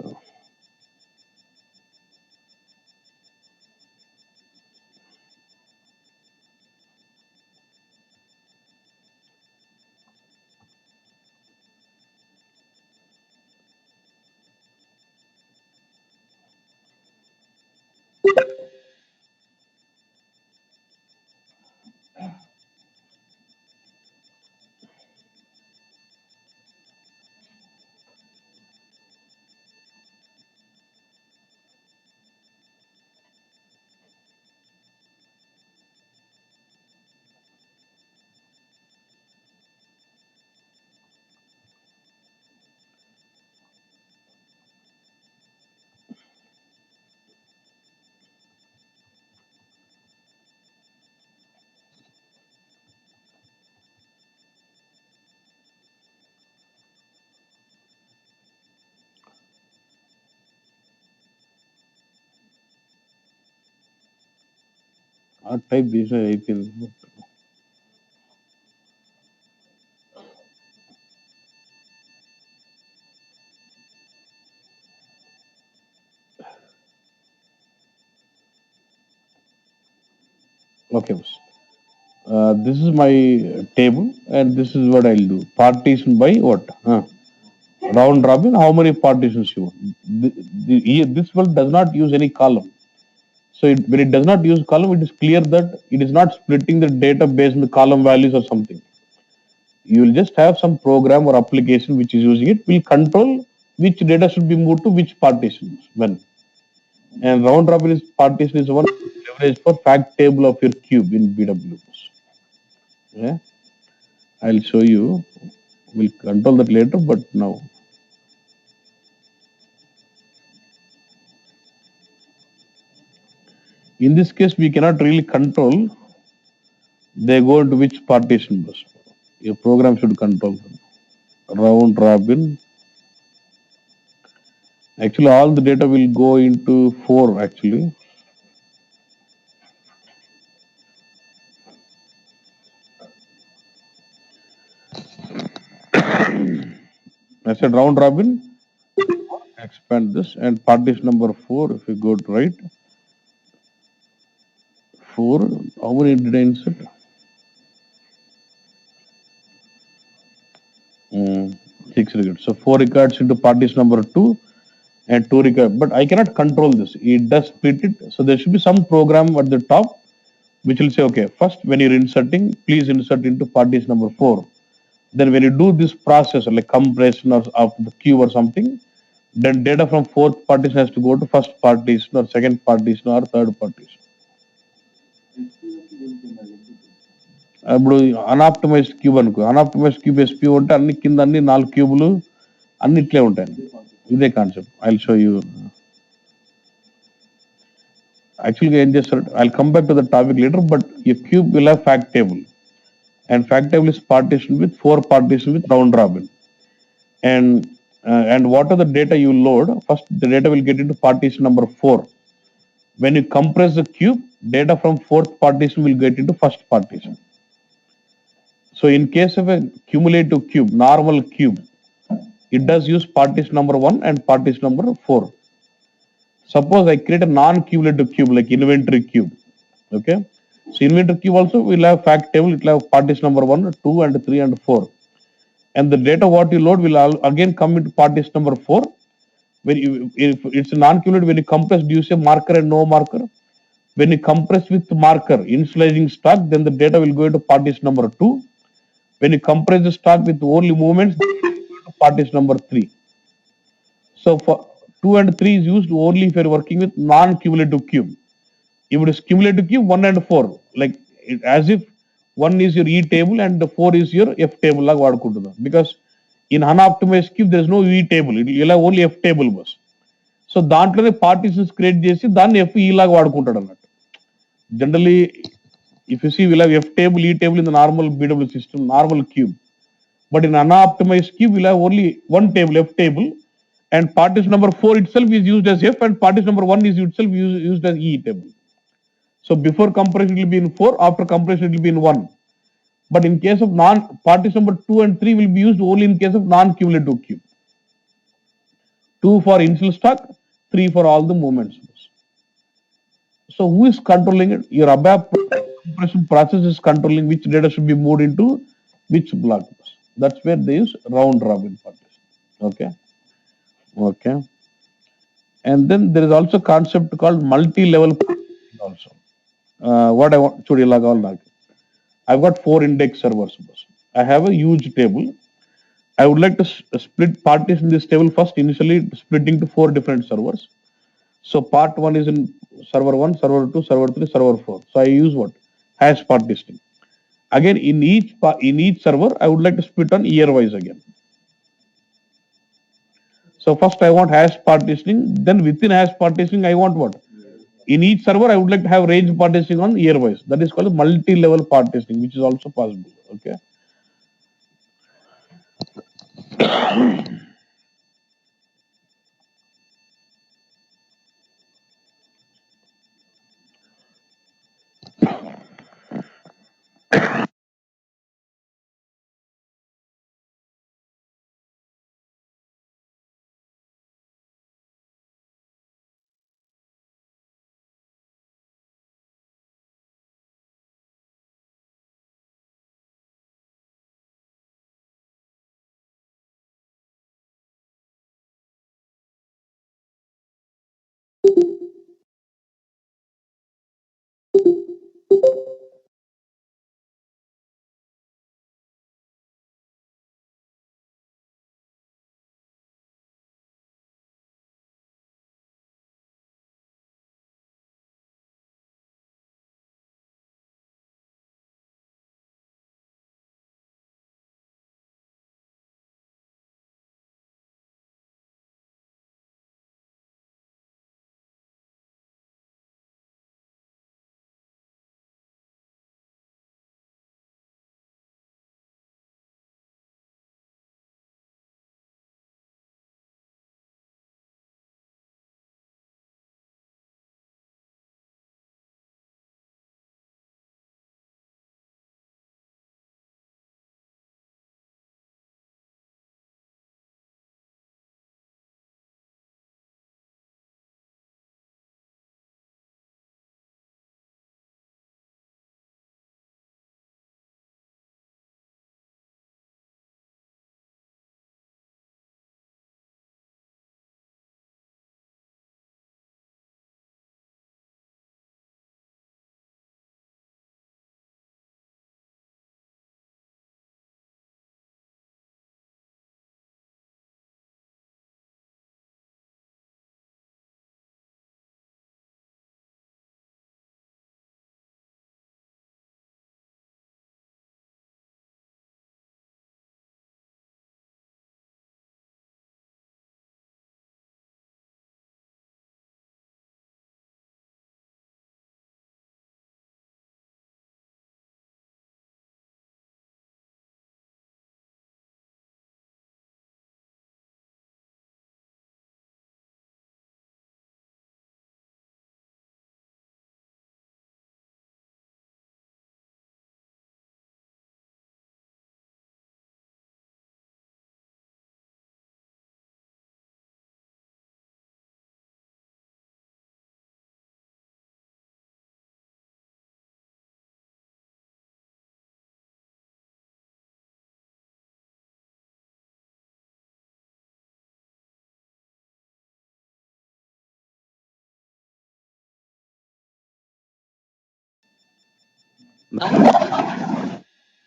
ఆ type చేసిన అయిపోయింది. Okay, boss. This is my table and this is what I'll do. Partition by what? Round robin, how many partitions you want? This one does not use any column. So when it does not use column, it is clear that it is not splitting the data based on the column values or something. You will just have some program or application which is using it, will control which data should be moved to which partitions when. And round robin partition is one leverage for fact table of your cube in BW. Yeah, I'll show you. We'll control that later, but now. In this case, we cannot really control they go into which partition bus. Your program should control them. Round robin. Actually, all the data will go into 4 actually. I said round robin, expand this and partition number 4, if you go to right, 4, how many did I insert? 6 records. So 4 records into partition number 2 and 2 records. But I cannot control this. It does split it. So there should be some program at the top which will say, okay, first when you're inserting, please insert into partition number 4. Then when you do this process like compression or of the cube or something, then data from fourth partition has to go to first partition or second partition or third partition. ఇప్పుడు అన్ఆప్టమైజ్డ్ cube అనుకో, అన్ఆప్టమైజ్డ్ cube SP ఉంటే అన్ని కింద అన్ని 4 క్యూబులు అన్ని ఇట్లే ఉంటాయి. ఇదే concept. I will show you. యాక్చువల్గా ఏం చేస్తారు, I will come back to the topic later, but ఈ cube will have fact table and fact table is partition with 4 partition with round robin. And what are the data you load? First, the data will get into partition number 4. When you compress the cube, data from fourth partition will get into first partition. So in case of a cumulative cube, normal cube, it does use partition number 1 and partition number 4. Suppose I create a non-cumulative cube like inventory cube. Okay. So inventory cube also will have fact table, it will have partition number 1, 2 and 3 and 4. And the data what you load will again come into partition number 4. If it's a non-cumulative, when you compress, do you say marker and no marker? When you compress with marker, initializing stock, then the data will go into partition number 2. When you compress the stock with only movements, then it will go to partition number 3. So for 2 and 3 is used only if you're working with non-cumulative cube. If it is cumulative cube, 1 and 4, like as if 1 is your E table and the 4 is your F table లాగా వాడుకుంటున్నాం. Because in unoptimized cube there is no E table, you'll have only F table bus. So దాంట్లోనే partitions create చేసి దాన్ని F ఈ లాగా వాడుకుంటాడు అన్నట్టు. Generally if you see we'll have F table, E table in the normal BW system, normal cube. But in unoptimized cube, we'll have only one table, F table, and partition number 4 itself is used as F and partition number 1 is itself used as E table. So before compression it will be in 4, after compression it will be in 1. But in case of partition number 2 and 3 will be used only in case of non-cumulative cube. 2 for initial stock, 3 for all the movements. So who is controlling it? Your ABAP compression process is controlling which data should be moved into which block. That's where they use round robin partition. Okay. Okay. And then there is also concept called multi-level partition also. What I want to I've got 4 index servers. I have a huge table. I would like to split partition this table first, initially splitting to 4 different servers. So part 1 is in server 1, server 2, server 3, server 4. So I use what? Hash partitioning. Again, in each server, I would like to split on year wise again. So first I want hash partitioning, then within hash partitioning, I want what? In each server, I would like to have range partitioning on year wise. That is called multi-level partitioning, which is also possible. Okay.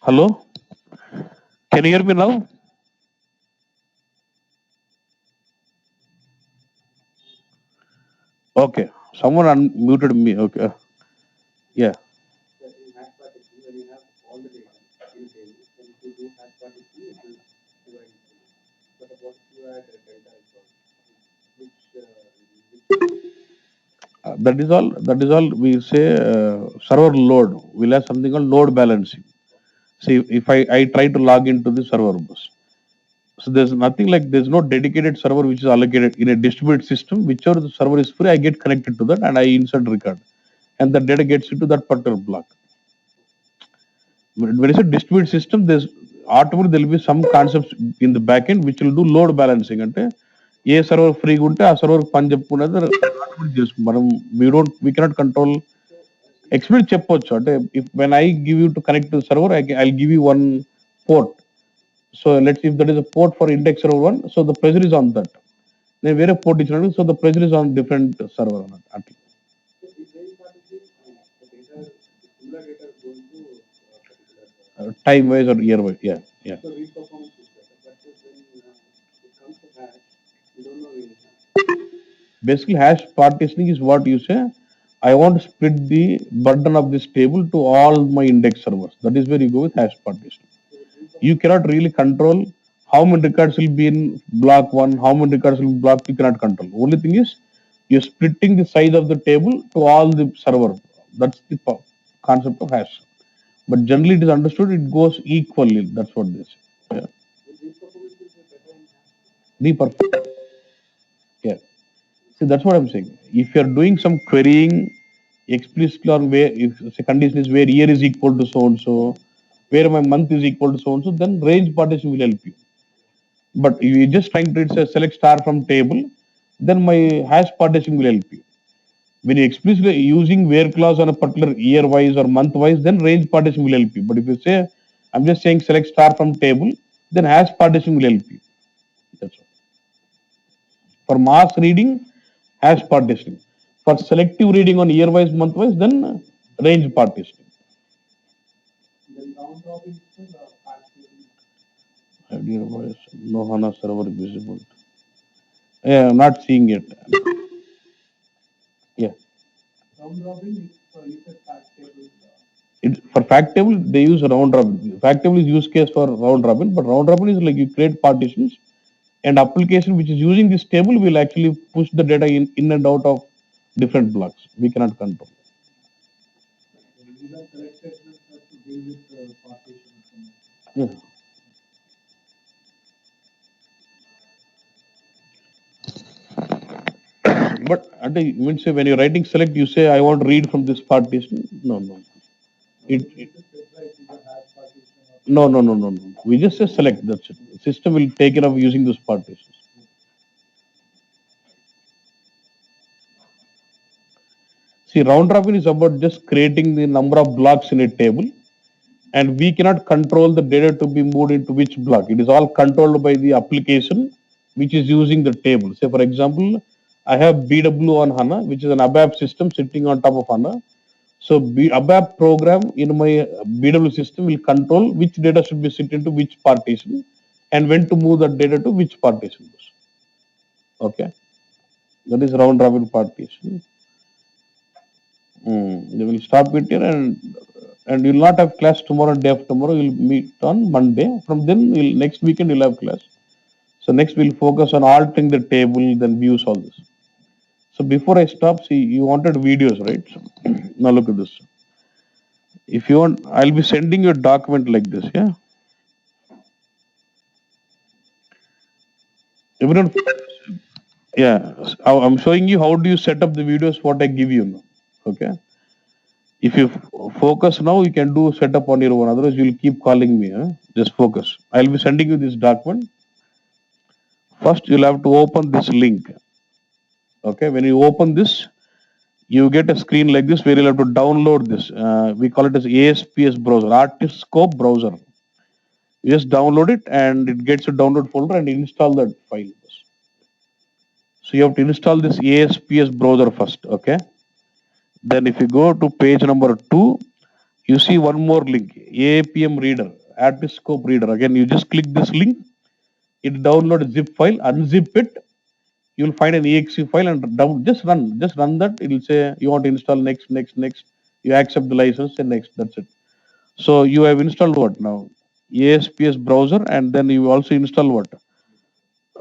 Hello? Can you hear me now? Okay. Someone unmuted me. Okay. Yeah. that in hash partition, when you have all the data in a table, then if you do hash partition, it will divide it. But what if you add a delta as well, which That is all. That is all. We say server load. We'll have something called load balancing. See, if I try to log into the server bus, so there's nothing like there's no dedicated server which is allocated in a distributed system. Whichever the server is free, I get connected to that and I insert record, and the data gets into that particular block. When it's a distributed system, there's automatically there will be some concepts in the backend which will do load balancing. అంటే ఏ server ఫ్రీగా ఉంటే ఆ server పని చెప్పుకున్నది automatic చేసుకుంటాం. మనం we cannot control. Explicit చెప్పొచ్చు అంటే if when I give you to connect to the server, I'll give you one port. So let's if that is a port for index server 1, so the pressure is on that. నేను వేరే port ఇచ్చినాడు, so the pressure is on different server అన్నట్టు అట్లా. so if any partition, the data, similar data is going to particular. Time wise or year wise, yeah. So read performance is better, but when it comes to hash, you don't know really. Basically, hash partitioning is what you say. I want to split the burden of this table to all my index servers. That is where you go with hash partition. You cannot really control how many records will be in block 1, how many records will be in block 2, you cannot control. Only thing is you're splitting the size of the table to all the server. That's the concept of hash. But generally it is understood it goes equally. That's what they say. Yeah. Read performance is better in hash. The perfect. Yeah. See, that's what I'm saying. If you're doing some querying explicitly on where, if the condition is where year is equal to so and so, where my month is equal to so and so, then range partition will help you. But if you're just trying to select star from table, then my hash partition will help you. When you explicitly using where clause on a particular year wise or month wise, then range partition will help you. But if you say, I'm just saying select star from table, then hash partition will help you. That's all. For mass reading, hash partitioning. For selective reading on year wise, month wise, then range partitioning. Then round robin is the hash table. Year wise, no HANA server visible. Yeah, I'm not seeing it. Yeah. Round robin is for you said hash table. For fact table, they use round robin. Fact table is use case for round robin, but round robin is like you create partitions, and application which is using this table will actually push the data in and out of different blocks. We cannot control. These are selected to deal with partition. Yeah. But means when you're writing select, you say I want to read from this partition. No. No. We just say select. That's it. The system will take care of using those partitions. See, round robin is about just creating the number of blocks in a table, and we cannot control the data to be moved into which block. It is all controlled by the application which is using the table. Say, for example, I have BW on HANA, which is an ABAP system sitting on top of HANA. So ABAP program in my BW system will control which data should be sit into which partition and when to move that data to which partition. Okay, that is round robin partition. They will stop it here, and you will not have class tomorrow and day after tomorrow. You'll meet on Monday. From then, next weekend you'll have class. So next we'll focus on altering the table, then views, all this. So before I stop, see, you wanted videos, right? So, now look at this. If you want, I'll be sending you a document like this, yeah? Everyone, yeah, I'm showing you how do you set up the videos, what I give you now, okay? If you focus now, you can do setup on your own. Otherwise, you'll keep calling me. Huh? Just focus. I'll be sending you this document. First, you'll have to open this link. Okay, when you open this, you get a screen like this where you'll have to download this. We call it as ASPS browser, Artiscope browser. You just download it and it gets a download folder and install that file. So you have to install this ASPS browser first. Okay. Then if you go to page number 2, You see one more link, APM reader, Artiscope reader. Again, you just click this link, it download a zip file, unzip it, you will find an exe file and just run that. It will say you want to install next. You accept the license and next. That's it. So you have installed what now? ASPS browser, and then you also install what?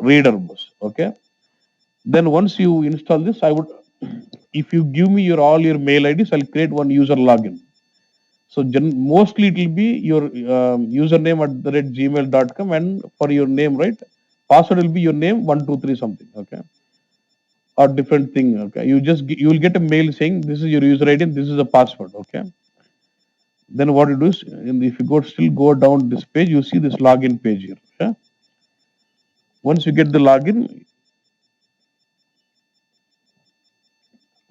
Reader bus. Okay. Then once you install this, I would, if you give me all your mail IDs, I'll create one user login. So mostly it will be your username at the rate gmail.com, and for your name, right? Password will be your name 123 something. Okay. Or different thing. Okay. You will get a mail saying this is your user ID and this is the password. Okay. Then what you do is, if you go down this page, you see this login page here. Okay. Once you get the login,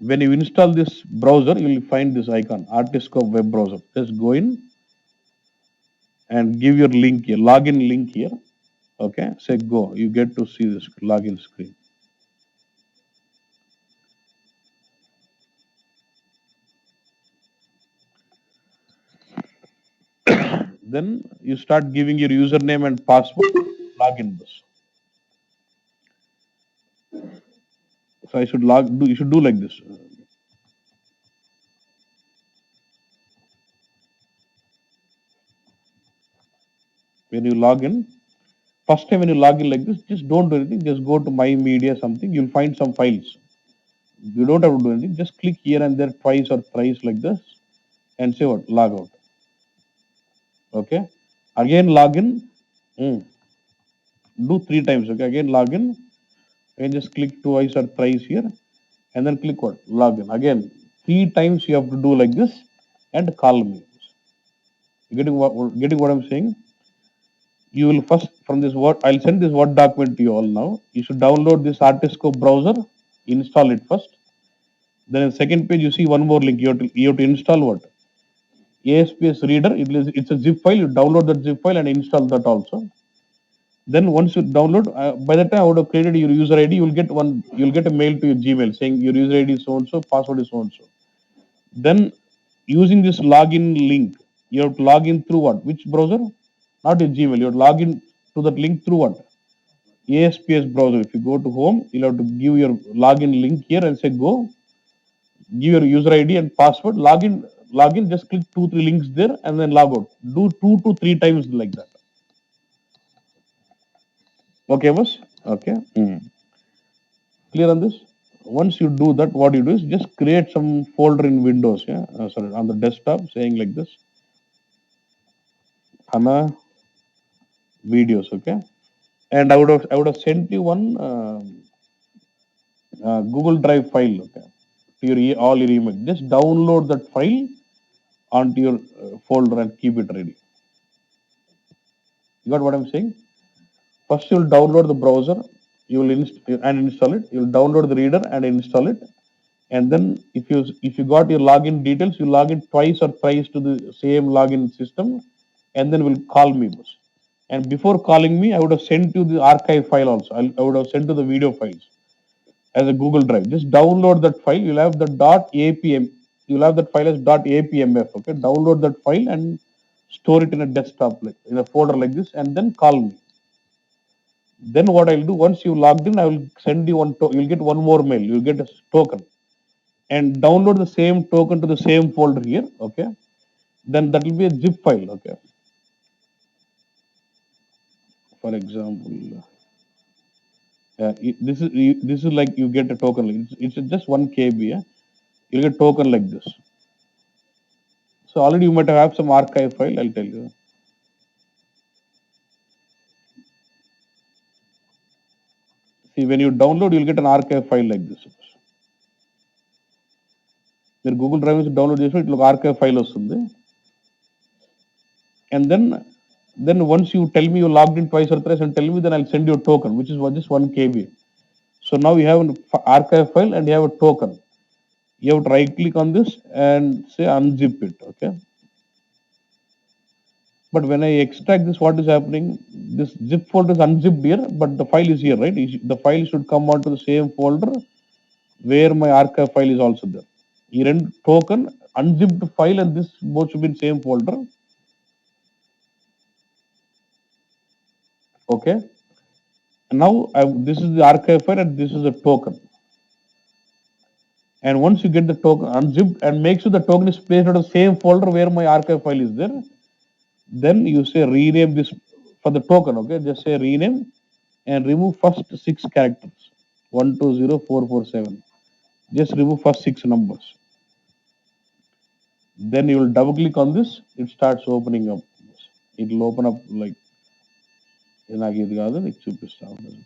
when you install this browser, you will find this icon, Artiscope web browser. Just go in and give your link here, login link here. Okay, say go. You get to see this login screen. Then you start giving your username and password, login this. So you should do like this. When you log in, first time when you log in like this, just don't do anything. Just go to my media something. You'll find some files. You don't have to do anything. Just click here and there twice or thrice like this, and say what? Log out. Okay. Again log in. Do 3 times. Okay. Again log in. And just click twice or thrice here, and then click what? Login. Again 3 times you have to do like this, and call me. You getting what I'm saying? You will first, from this word, I'll send this Word document to you all now. You should download this Artiscope browser, install it first. Then in the second page, you see one more link. You have to install what? ASPS reader. It's a zip file. You download that zip file and install that also. Then once you download, by the time I would have created your user ID, you'll get a mail to your Gmail saying your user ID is so and so, password is so and so. Then using this login link, you have to log in through what? Which browser? Not your Gmail. You have to log in to that link through what? ASPS browser. If you go to home, you'll have to give your login link here and say go. Give your user ID and password. Login. Just click 2-3 links there and then log out. Do 2 to 3 times like that. Okay, boss. Okay. Clear on this? Once you do that, what you do is just create some folder in Windows. Yeah, sorry, on the desktop, saying like this, HANA videos. Okay. And I would have sent you one Google Drive file. Okay, to your all your email. Just download that file onto your folder and keep it ready. You got what I'm saying? First, you'll download the browser. You will install it. You'll download the reader and install it. And then if you got your login details, you log in twice or thrice to the same login system, and then will call me. And before calling me, I would have sent you the archive file also. I would have sent you the video files as a Google Drive. Just download that file. You'll have the .apm. You'll have that file as .apmf. Okay, download that file and store it in a desktop, like in a folder like this, and then call me. Then what I'll do, once you logged in, I will send you you'll get one more mail. You'll get a token, and download the same token to the same folder here. Okay, then that will be a zip file. Okay, for example, this is like you get a token. It's just 1 KB. Yeah? You'll get token like this. So already you might have some archive file. I'll tell you. See, when you download, you'll get an archive file like this. Then Google Drive is download this, it will archive file వస్తుంది. And then once you tell me you logged in twice or thrice and tell me, then I'll send you a token, which is just 1 KB. So now you have an archive file and you have a token. You have to right click on this and say unzip it. Okay. But when I extract this, what is happening? This zip folder is unzipped here, but the file is here, right? The file should come onto the same folder where my archive file is also there. Token unzipped file, and this both should be in same folder. Okay. And now this is the archive file and this is the token. And once you get the token unzipped and make sure the token is placed on the same folder where my archive file is there, then you say rename this for the token. Okay, just say rename and remove first 6 characters 120447. Just remove first 6 numbers. Then you will double click on this, it starts opening up. It will open up like నాకు ఇది కాదు నీకు చూపిస్తా ఉన్నాను.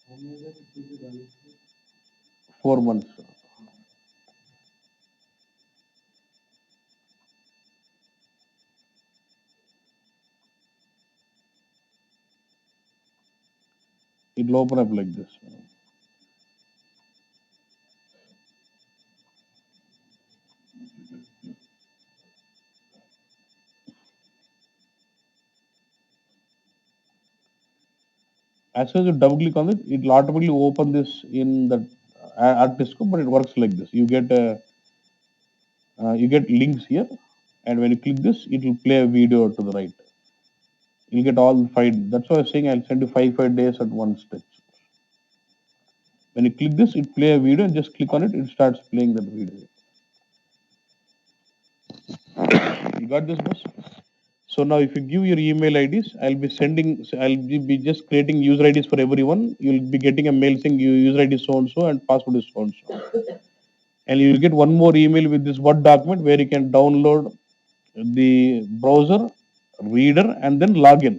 How many years it will be running? 4 months. It will open up like this. As soon as you double click on it, it will automatically open this in the ArcDisco, but it works like this. You get links here, and when you click this, it will play a video to the right. You'll get all 5. That's why I'm saying I'll send you 5 days at one stretch. When you click this, it play a video, and just click on it, it starts playing that video. You got this, boss? So now if you give your email IDs, I'll be just creating user IDs for everyone. You'll be getting a mail saying your user ID is so and so and password is so and so. And you'll get one more email with this Word document where you can download the browser, reader, and then log in.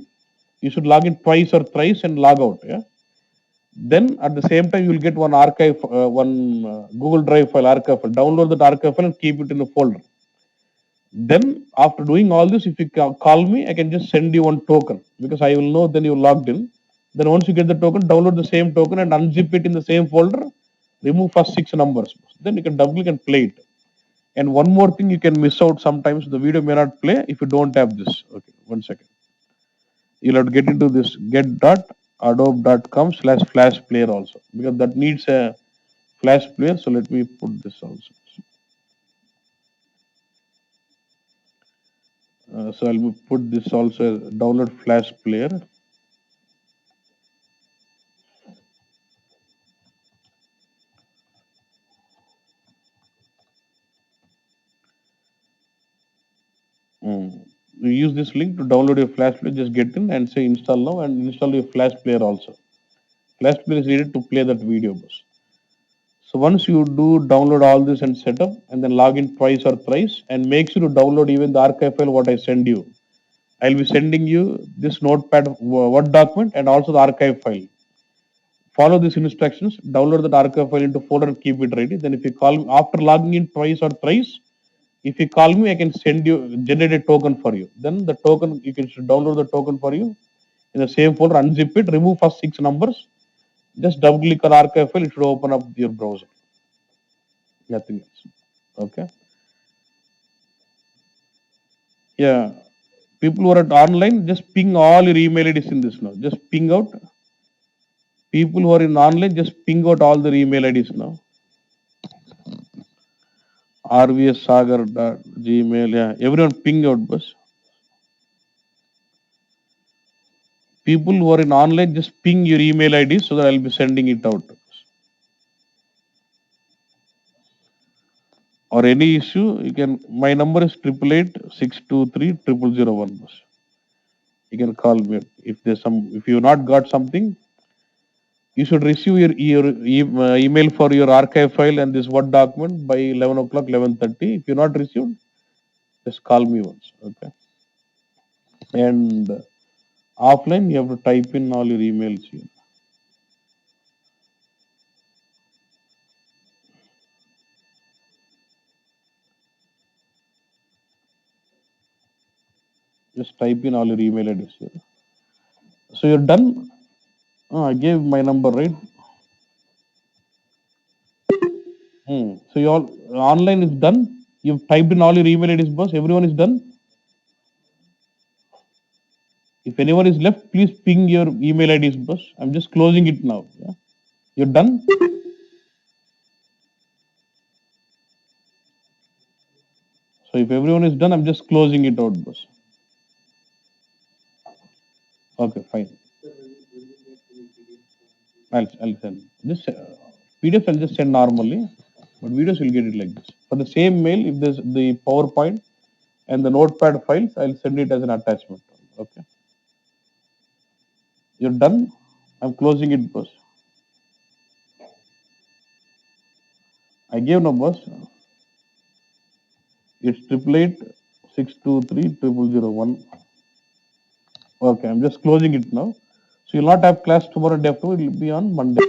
You should log in twice or thrice and log out. Yeah. Then at the same time, you'll get one archive, Google Drive file, archive file. Download that archive file and keep it in a folder. Then after doing all this, if you call me, I can just send you one token because I will know then you logged in. Then once you get the token, download the same token and unzip it in the same folder. Remove first 6 numbers. Then you can double click and play it. And one more thing you can miss out sometimes, the video may not play if you don't have this. Okay, 1 second. You'll have to get into this get.adobe.com/flash player also because that needs a flash player. So let me put this also. So I'll put this also download flash player. You use this link to download your flash player. Just get in and say install now and install your flash player also. Flash player is needed to play that video. So once you do download all this and set up and then log in twice or thrice and make sure to download even the archive file what I send you. I'll be sending you this notepad Word document and also the archive file. Follow these instructions, download that archive file into folder and keep it ready. Then if you call me after logging in twice or thrice, if you call me, I can send you, generate a token for you. Then the token, you can download the token for you in the same folder, unzip it, remove first 6 numbers, just double click on archive file, it should open up your browser. Nothing else. Okay. Yeah. People who are at online, just ping all your email IDs in this now. Just ping out. People who are in online, just ping out all their email IDs now. rvssagar.gmail. Yeah. Everyone ping out, boss. People who are in online, just ping your email ID so that I'll be sending it out. Or any issue, you can. My number is 888-623-0001. You can call me if there's some. If you not got something, you should receive your email for your archive file and this Word document by 11 o'clock, 11:30. If you're not received, just call me once. Okay. And offline, you have to type in all your emails here. Just type in all your email IDs here. So you're done. I gave my number, right? So your online is done. You've typed in all your email IDs, boss. Everyone is done. If anyone is left, please ping your email IDs, boss. I'm just closing it now. Yeah? You're done? So if everyone is done, I'm just closing it out, boss. Okay, fine. Sir, when we get any PDF I'll send. Just PDF I'll just send normally, but videos will get it like this. For the same mail, if there's the PowerPoint and the notepad files, I'll send it as an attachment. Okay. You're done? I'm closing it, boss. I gave numbers. It's 888-623-0001. Okay, I'm just closing it now. So you'll not have class tomorrow day after, it will be on Monday.